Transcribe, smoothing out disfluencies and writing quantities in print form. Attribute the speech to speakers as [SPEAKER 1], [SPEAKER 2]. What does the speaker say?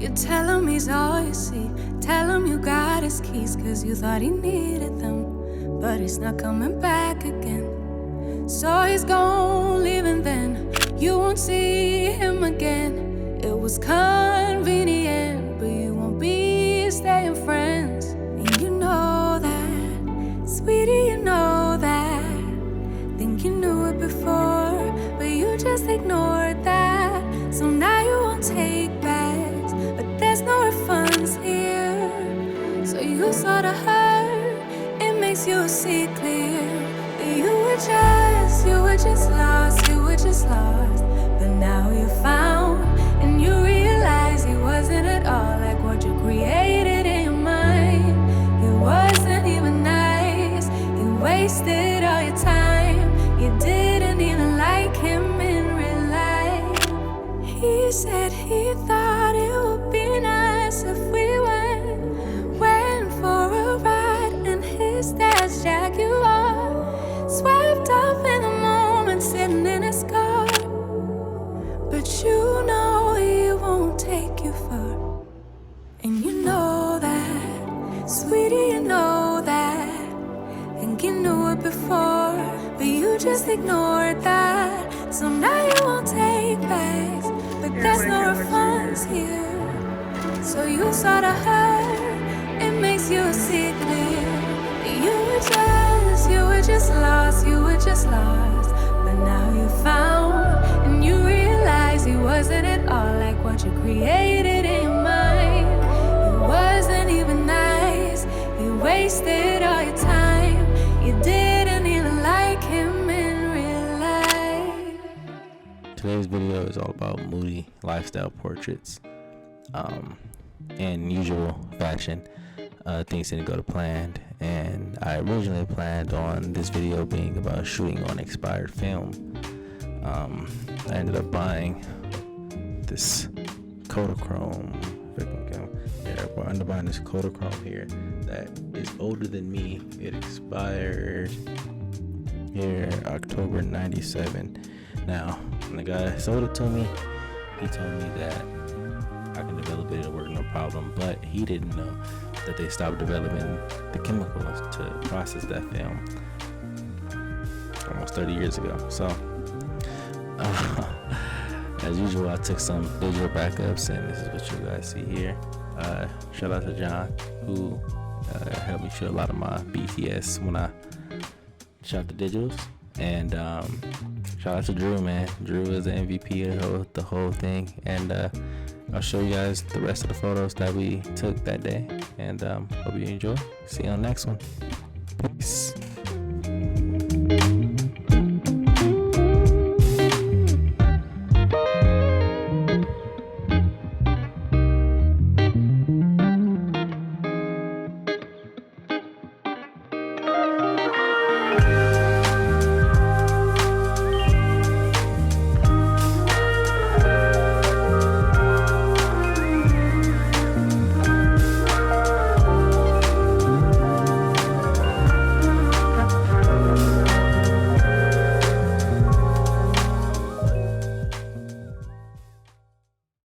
[SPEAKER 1] You tell him he's all you see. Tell him you got his keys, cause you thought he needed them. But he's not coming back again. So he's gone, leaving then. You won't see him again. It was convenient, but you won't be staying friends. And you know that, sweetie, you know that. Think you knew it before, but you just ignored that. So now you won't take backs, but there's no refunds here. So you sorta hurt, it makes you see clear. You were just lost, you were just lost. But now you found, and you realize he wasn't at all like what you created in your mind. He wasn't even nice, he wasted all your time. You didn't even like him in real life. He said he thought it would be nice if we went for a ride in his dad's Jaguar. Swept up in the moment, sitting in his car. But you know he won't take you far. And you know that, sweetie, you know that. Think you knew it before, but you just ignored that. So now you won't take backs, but there's no refunds here. So you sorta hurt, it makes you see clear. You were just lost, you were just lost. But now you found, and you realize he wasn't at all like what you created in your mind. He wasn't even nice, he wasted all your time. You didn't even like him in real life.
[SPEAKER 2] Today's video is all about Moody lifestyle portraits. In usual fashion, things didn't go to plan, and I originally planned on this video being about shooting on expired film. I ended up buying this Kodachrome. I ended up buying this Kodachrome here that is older than me. It expired here October 97. Now, when the guy sold it to me, he told me that I can develop it, it'll work no problem, but he didn't know that they stopped developing the chemicals to process that film almost 30 years ago. So as usual, I took some digital backups, and this is what you guys see here. Shout out to John, who helped me shoot a lot of my BTS when I shot the digitals. And shout out to Drew, man. Drew is the MVP of the whole thing. And I'll show you guys the rest of the photos that we took that day. And hope you enjoy. See you on the next one. Peace.